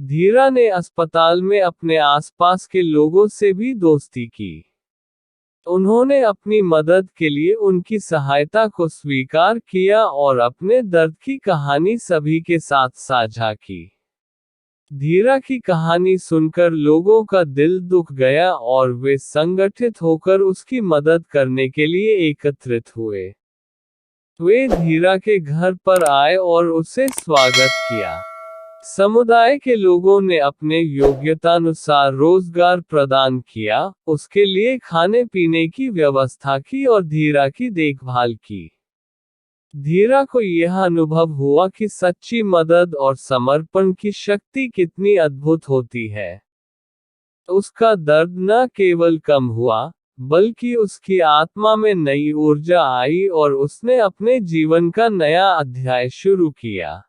धीरा ने अस्पताल में अपने आसपास के लोगों से भी दोस्ती की। उन्होंने अपनी मदद के लिए उनकी सहायता को स्वीकार किया और अपने दर्द की कहानी सभी के साथ साझा की। धीरा की कहानी सुनकर लोगों का दिल दुख गया और वे संगठित होकर उसकी मदद करने के लिए एकत्रित हुए। वे धीरा के घर पर आए और उसे स्वागत किया। समुदाय के लोगों ने अपने योग्यतानुसार रोजगार प्रदान किया, उसके लिए खाने पीने की व्यवस्था की और धीरा की देखभाल की। धीरा को यह अनुभव हुआ कि सच्ची मदद और समर्पण की शक्ति कितनी अद्भुत होती है। उसका दर्द न केवल कम हुआ, बल्कि उसकी आत्मा में नई ऊर्जा आई और उसने अपने जीवन का नया अध्याय शुरू किया।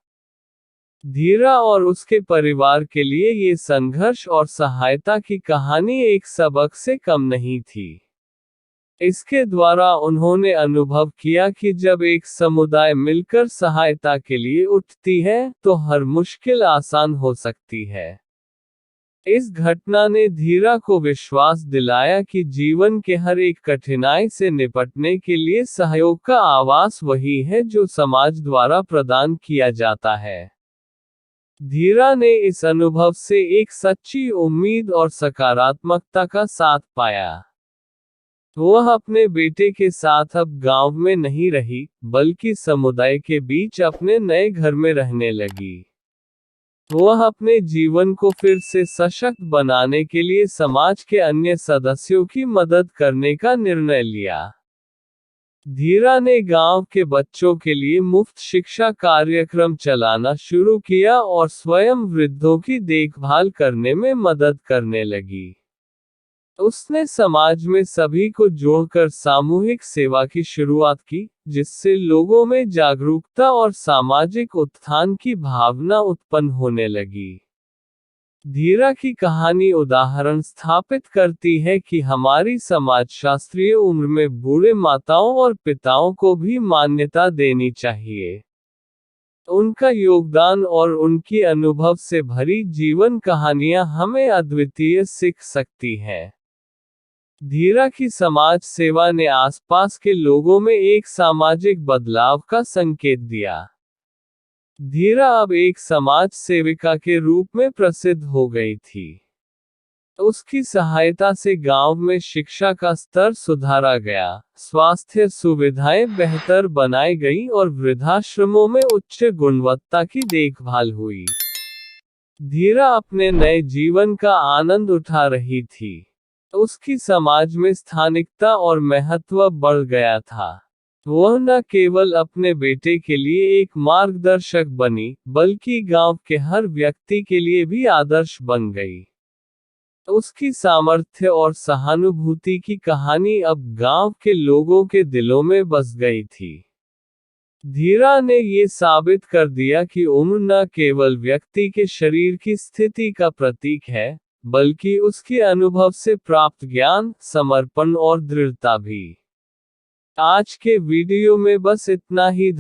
धीरा और उसके परिवार के लिए ये संघर्ष और सहायता की कहानी एक सबक से कम नहीं थी। इसके द्वारा उन्होंने अनुभव किया कि जब एक समुदाय मिलकर सहायता के लिए उठती है, तो हर मुश्किल आसान हो सकती है। इस घटना ने धीरा को विश्वास दिलाया कि जीवन के हर एक कठिनाई से निपटने के लिए सहयोग का आवास वही है जो समाज द्वारा प्रदान किया जाता है। धीरा ने इस अनुभव से एक सच्ची उम्मीद और सकारात्मकता का साथ पाया। वह अपने बेटे के साथ अब गांव में नहीं रही, बल्कि समुदाय के बीच अपने नए घर में रहने लगी। वह अपने जीवन को फिर से सशक्त बनाने के लिए समाज के अन्य सदस्यों की मदद करने का निर्णय लिया। धीरा ने गांव के बच्चों के लिए मुफ्त शिक्षा कार्यक्रम चलाना शुरू किया और स्वयं वृद्धों की देखभाल करने में मदद करने लगी। उसने समाज में सभी को जोड़कर सामूहिक सेवा की शुरुआत की, जिससे लोगों में जागरूकता और सामाजिक उत्थान की भावना उत्पन्न होने लगी। धीरा की कहानी उदाहरण स्थापित करती है कि हमारी समाजशास्त्रीय उम्र में बूढ़े माताओं और पिताओं को भी मान्यता देनी चाहिए। उनका योगदान और उनकी अनुभव से भरी जीवन कहानियां हमें अद्वितीय सीख सकती हैं। धीरा की समाज सेवा ने आसपास के लोगों में एक सामाजिक बदलाव का संकेत दिया। धीरा अब एक समाज सेविका के रूप में प्रसिद्ध हो गई थी। उसकी सहायता से गांव में शिक्षा का स्तर सुधारा गया, स्वास्थ्य सुविधाएं बेहतर बनाई गईं और वृद्धाश्रमों में उच्च गुणवत्ता की देखभाल हुई। धीरा अपने नए जीवन का आनंद उठा रही थी। उसकी समाज में स्थानिकता और महत्व बढ़ गया था। वह न केवल अपने बेटे के लिए एक मार्गदर्शक बनी, बल्कि गांव के हर व्यक्ति के लिए भी आदर्श बन गई। उसकी सामर्थ्य और सहानुभूति की कहानी अब गांव के लोगों के दिलों में बस गई थी। धीरा ने ये साबित कर दिया कि उम्र न केवल व्यक्ति के शरीर की स्थिति का प्रतीक है, बल्कि उसके अनुभव से प्राप्त ज्ञान, समर्पण और दृढ़ता भी। आज के वीडियो में बस इतना ही।